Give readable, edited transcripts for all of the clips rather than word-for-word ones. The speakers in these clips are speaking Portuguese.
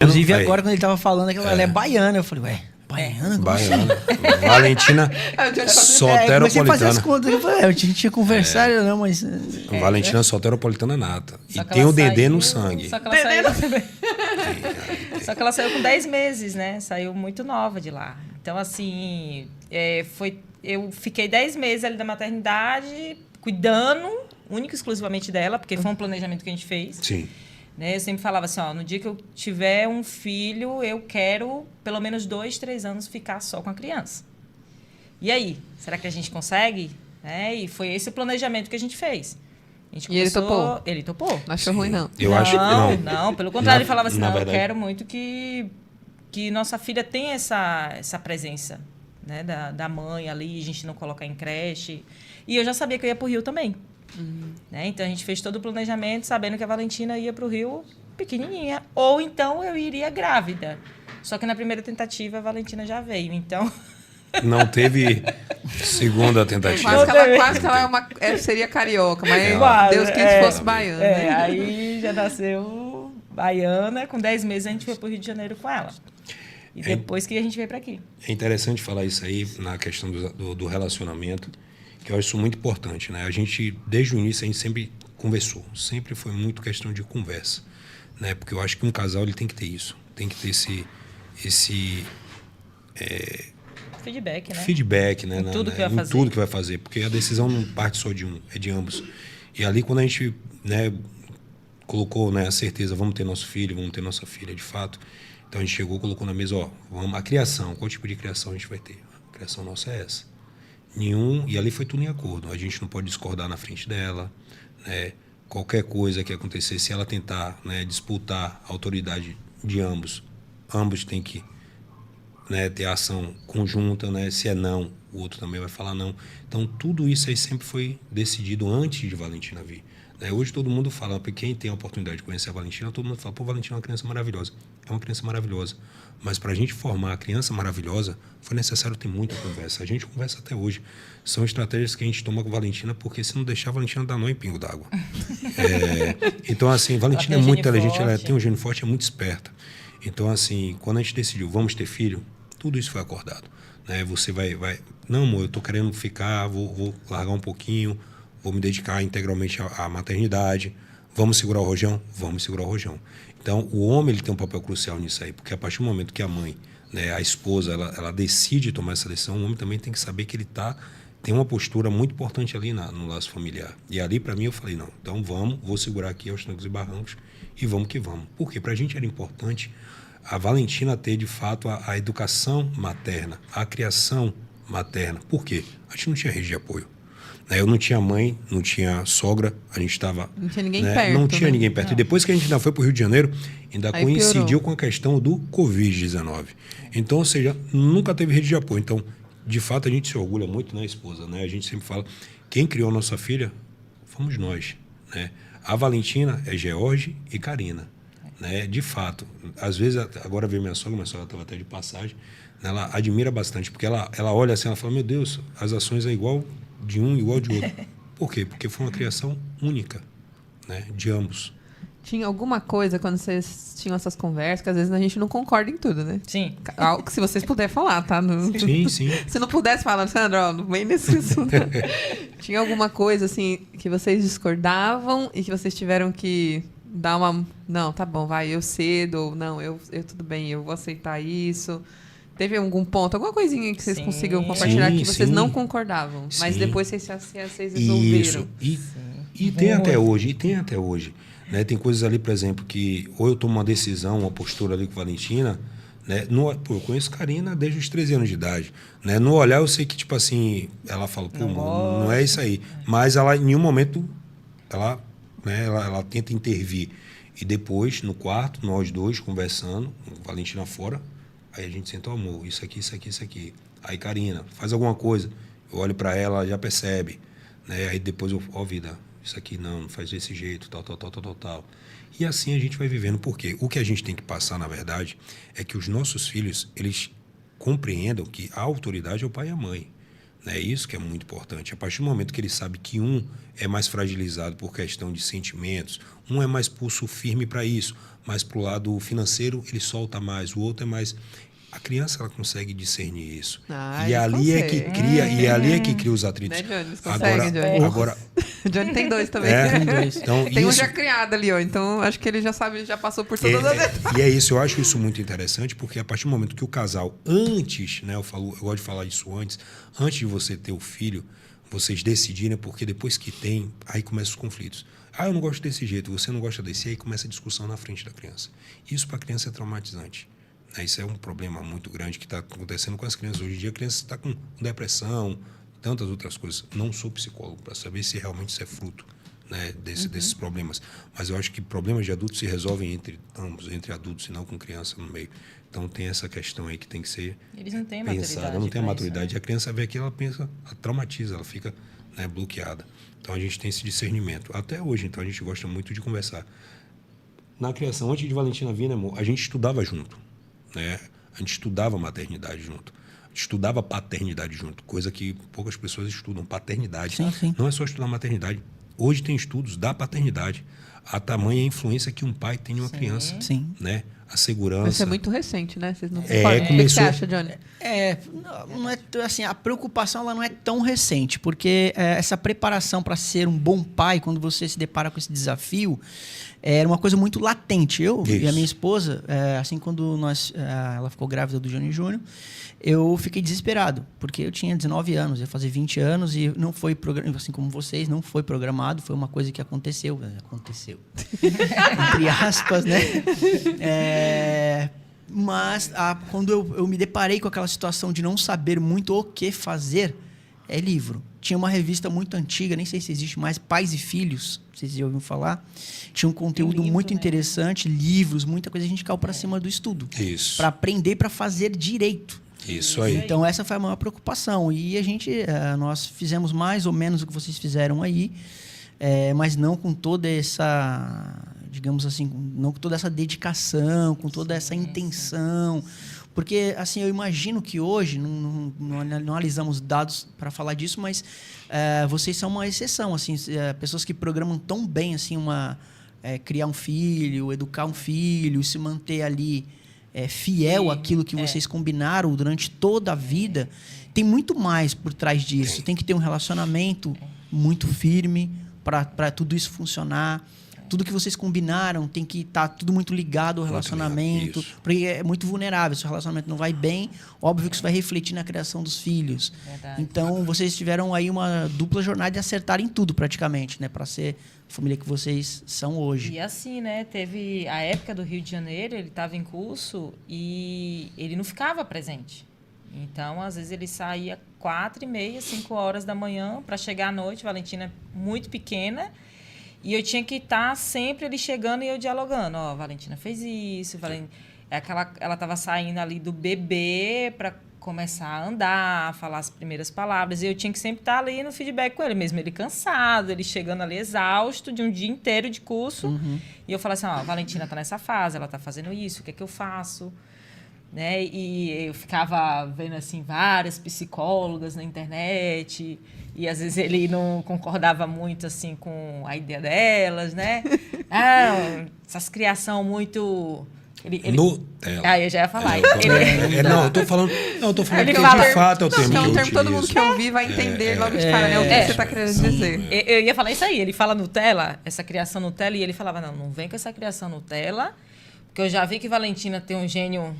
Inclusive, agora, quando ele tava falando que ela é baiana, eu falei, ué, baiana? Baiana. Valentina Comecei a fazer as soteropolitana. contas. Eu falei, a gente tinha conversado, não, mas... Valentina soteropolitana nata. Só E que tem ela o Dendê saiu- no sangue. Só que ela saiu... Só que ela saiu com 10 meses, né? Saiu muito nova de lá. Então, assim, eu fiquei 10 meses ali da maternidade, cuidando, única e exclusivamente dela, porque foi um planejamento que a gente fez. Sim. Né? Eu sempre falava assim, ó, no dia que eu tiver um filho, eu quero pelo menos 2, 3 anos ficar só com a criança. E aí? Será que a gente consegue? E foi esse o planejamento que a gente fez. A gente Ele topou? Ele topou. Não achou ruim, não? Eu acho que não. Não, pelo contrário, ele falava assim, na não, verdade, eu quero muito que nossa filha tenha essa presença, né, da mãe ali, a gente não colocar em creche. E eu já sabia que eu ia pro Rio também. Né? Então, a gente fez todo o planejamento sabendo que a Valentina ia pro Rio pequenininha. Ou então eu iria grávida. Só que na primeira tentativa a Valentina já veio, então... Não teve segunda tentativa. Quase que ela seria carioca, mas Deus quis que fosse baiana. Né? Aí já nasceu baiana, com 10 meses a gente foi pro Rio de Janeiro com ela. E depois que a gente veio para aqui. É interessante falar isso aí na questão do relacionamento, que eu acho isso muito importante, né? A gente, desde o início, a gente sempre conversou. Sempre foi muito questão de conversa, né? Porque eu acho que um casal ele tem que ter isso. Tem que ter esse feedback, né? Feedback, né? Em tudo que vai em fazer. tudo que vai fazer. Porque a decisão não parte só de um, é de ambos. E ali, quando a gente, né, colocou, né, a certeza, vamos ter nosso filho, vamos ter nossa filha, de fato. Então, a gente chegou, colocou na mesa, a criação, qual tipo de criação a gente vai ter? A criação nossa é essa. E ali foi tudo em acordo. A gente não pode discordar na frente dela, né? Qualquer coisa que acontecer, se ela tentar, né, disputar a autoridade de ambos têm que, né, ter ação conjunta, né? Se é não, o outro também vai falar não. Então, tudo isso aí sempre foi decidido antes de Valentina vir. Né? Hoje todo mundo fala, porque quem tem a oportunidade de conhecer a Valentina, todo mundo fala, pô, Valentina é uma criança maravilhosa. É uma criança maravilhosa. Mas para a gente formar a criança maravilhosa, foi necessário ter muita conversa. A gente conversa até hoje. São estratégias que a gente toma com a Valentina, porque se não deixar a Valentina dá nó em pingo d'água. Então, assim, Valentina é muito inteligente, ela tem um gênio forte, é muito esperta. Então, assim, quando a gente decidiu, vamos ter filho, tudo isso foi acordado. Né? Você vai... Não, amor, eu tô querendo ficar, vou largar um pouquinho, vou me dedicar integralmente à maternidade. Vamos segurar o rojão? Vamos segurar o rojão. Então, o homem ele tem um papel crucial nisso aí, porque a partir do momento que a mãe, né, a esposa, ela decide tomar essa decisão, o homem também tem que saber que ele tem uma postura muito importante ali no laço familiar. E ali, para mim, eu falei, não, então vou segurar aqui aos trancos e barrancos e vamos que vamos. Porque para a gente era importante a Valentina ter, de fato, a educação materna, a criação materna. Por quê? A gente não tinha rede de apoio. Eu não tinha mãe, não tinha sogra, a gente estava... Não tinha ninguém perto. Não tinha né? ninguém perto. Não. E depois que a gente ainda foi para o Rio de Janeiro, ainda Aí coincidiu piorou. com a questão do Covid-19. Então, ou seja, nunca teve rede de apoio. Então, de fato, a gente se orgulha muito, né, esposa? Né? A gente sempre fala, quem criou a nossa filha fomos nós. Né? A Valentina é George e Karina. Né? De fato, às vezes, agora veio minha sogra estava até de passagem, né? Ela admira bastante, porque ela olha assim, ela fala, meu Deus, as ações é igual de um, igual de outro. Por quê? Porque foi uma criação única, né? De ambos. Tinha alguma coisa quando vocês tinham essas conversas, que às vezes a gente não concorda em tudo, né? Sim. Algo que se vocês puderem falar, tá? Sim, sim. Se não pudesse falar, Sandra, ó, não vem nesse assunto. Tinha alguma coisa, assim, que vocês discordavam e que vocês tiveram que dar uma... Não, tá bom, vai, eu cedo, ou não, eu tudo bem, eu vou aceitar isso. Teve algum ponto, alguma coisinha que vocês Sim. consigam compartilhar que vocês Sim. não concordavam, mas Sim. depois vocês resolveram? Isso. E tem até hoje. Né? Tem coisas ali, por exemplo, que ou eu tomo uma decisão, uma postura ali com a Valentina, né? Eu conheço Karina desde os 13 anos de idade. Né? No olhar eu sei que, tipo assim, ela fala, pô, não é isso aí. Mas ela, em nenhum momento, ela tenta intervir. E depois, no quarto, nós dois conversando, Valentina fora, aí a gente senta, amor, isso aqui. Aí, Karina, faz alguma coisa. Eu olho para ela, já percebe. Né? Aí depois eu, vida, isso aqui não faz desse jeito, tal. E assim a gente vai vivendo. Porque o que a gente tem que passar, na verdade, é que os nossos filhos, eles compreendam que a autoridade é o pai e a mãe. É isso que é muito importante. A partir do momento que ele sabe que um é mais fragilizado por questão de sentimentos, um é mais pulso firme para isso, mas para o lado financeiro ele solta mais, o outro é mais... A criança ela consegue discernir isso. E eles ali é que conseguem. cria, e ali é que cria os atritos. Né, Johnny? Eles conseguem, Johnny. Agora, Johnny tem 2 também. Tem 2. então, Tem um isso, já criado ali, ó. Então, acho que ele já sabe, já passou por todas as etapas. e é isso, eu acho isso muito interessante, porque a partir do momento que o casal, antes, né, eu gosto de falar isso antes de você ter o filho, vocês decidirem, porque depois que tem, aí começam os conflitos. Eu não gosto desse jeito, você não gosta desse, aí começa a discussão na frente da criança. Isso para a criança é traumatizante. Isso é um problema muito grande que está acontecendo com as crianças. Hoje em dia a criança está com depressão, tantas outras coisas. Não sou psicólogo para saber se realmente isso é fruto, né, desses problemas. Mas eu acho que problemas de adultos se resolvem entre ambos, entre adultos e não com criança no meio. Então tem essa questão aí que tem que ser Eles não têm pensada. maturidade. Não tem a pra maturidade. isso, né? A criança vê aquilo, ela pensa, ela traumatiza, ela fica, né, bloqueada. Então a gente tem esse discernimento. Até hoje, então, a gente gosta muito de conversar. Na criação, antes de Valentina vir, né, amor, a gente estudava junto. Né? A gente estudava maternidade junto. A gente estudava paternidade junto, coisa que poucas pessoas estudam. Paternidade. Sim. Não é só estudar maternidade. Hoje tem estudos da paternidade. A tamanha influência que um pai tem em uma criança. Sim. Né? A segurança. Mas isso é muito recente, né? Vocês não É, concordam? O que começou- você acha, Johnny? Não é assim, a preocupação ela não é tão recente, porque essa preparação para ser um bom pai, quando você se depara com esse desafio, era uma coisa muito latente. Eu e a Isso. minha esposa, assim, quando ela ficou grávida do Johnny Júnior, eu fiquei desesperado, porque eu tinha 19 anos, ia fazer 20 anos e não foi programado, assim como vocês, não foi programado, foi uma coisa que aconteceu. Entre aspas, né? Mas quando eu me deparei com aquela situação de não saber muito o que fazer, é livro. Tinha uma revista muito antiga, nem sei se existe mais, Pais e Filhos, vocês já ouviram falar. Tinha um conteúdo livro, muito né? interessante, livros, muita coisa, a gente caiu para cima do estudo. Isso. Para aprender, para fazer direito. Isso aí. Então, essa foi a maior preocupação. E nós fizemos mais ou menos o que vocês fizeram aí, mas não com toda essa, digamos assim, não com toda essa dedicação, com toda essa intenção. Porque, assim, eu imagino que hoje, não analisamos dados para falar disso, mas vocês são uma exceção, assim, pessoas que programam tão bem, assim, criar um filho, educar um filho, se manter ali fiel àquilo que vocês combinaram durante toda a vida. Tem muito mais por trás disso. Tem que ter um relacionamento muito firme para tudo isso funcionar. Tudo que vocês combinaram tem que estar tudo muito ligado ao relacionamento. Isso. Porque é muito vulnerável. Se o relacionamento não vai bem, óbvio que isso vai refletir na criação dos filhos. Verdade. Então, vocês tiveram aí uma dupla jornada de acertar em tudo, praticamente, né? Para ser a família que vocês são hoje. E assim, né? Teve a época do Rio de Janeiro, ele estava em curso e ele não ficava presente. Então, às vezes, ele saía 4h30, 5 horas da manhã para chegar à noite. Valentina muito pequena. E eu tinha que estar sempre ele chegando e eu dialogando. Ó, Valentina fez isso. Ela estava saindo ali do bebê para começar a andar, a falar as primeiras palavras. E eu tinha que sempre estar ali no feedback com ele, mesmo ele cansado, ele chegando ali exausto de um dia inteiro de curso. E eu falava assim, ó, a Valentina está nessa fase, ela está fazendo isso, o que é que eu faço? Né? E eu ficava vendo assim várias psicólogas na internet e às vezes ele não concordava muito assim com a ideia delas, né? Essas criação muito Nutella. eu já ia falar. Eu tô falando Ele que fala- de fato é o Não, termo que é que um eu termo que todo mundo utilizo. que ouvir vai entender logo de cara, né? O que você está querendo dizer. Eu ia falar isso aí. Ele fala Nutella, essa criação Nutella, e ele falava, não vem com essa criação Nutella, porque eu já vi que Valentina tem um gênio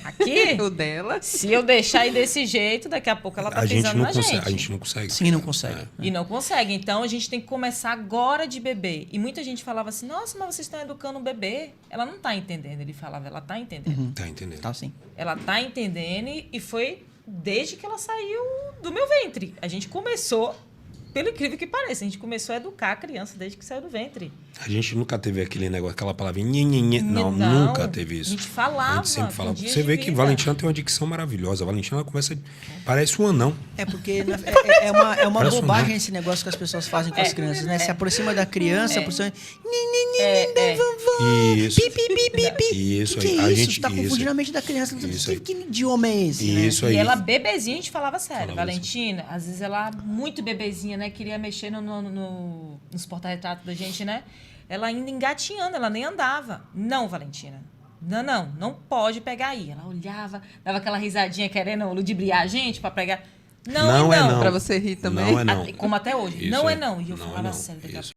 aqui. O dela. Se eu deixar ir desse jeito, daqui a pouco ela tá A gente pisando não na consegue. gente. A gente não consegue. Sim, não consegue. E não consegue. Então, a gente tem que começar agora de bebê. E muita gente falava assim, nossa, mas vocês estão educando o bebê. Ela não está entendendo. Ele falava, ela está entendendo. Tá entendendo? Tá, sim. Ela está entendendo e foi desde que ela saiu do meu ventre. A gente começou pelo incrível que pareça, a gente começou a educar a criança desde que saiu do ventre. A gente nunca teve aquele negócio, aquela palavra nhenhenhen. Não, nunca teve isso. A gente falava. A gente sempre falava. com dias Você de vê que vida. Valentina tem uma dicção maravilhosa. A Valentina, ela começa... Parece um anão. É porque é uma Parece um bobagem anão. esse negócio que as pessoas fazem com as crianças, né? Se aproxima da criança, aproxima... Isso. Pi, pi, pi, pi, pi. Isso que aí. é A isso? gente... Tá confundindo isso. a mente da criança. Isso aí. Que idioma é esse, né? Isso aí. E ela, bebezinha, a gente falava sério. Falava Valentina, às vezes ela, muito bebezinha, né? Queria mexer nos porta-retratos da gente, né? Ela ainda engatinhando, ela nem andava. Não, Valentina. Não pode pegar aí. Ela olhava, dava aquela risadinha querendo ludibriar a gente pra pegar. Não, Não é é não. não. Pra você rir também. Não é não. Como até hoje. Isso não é aí. não. E eu Não é falava não. sério daqui a Isso.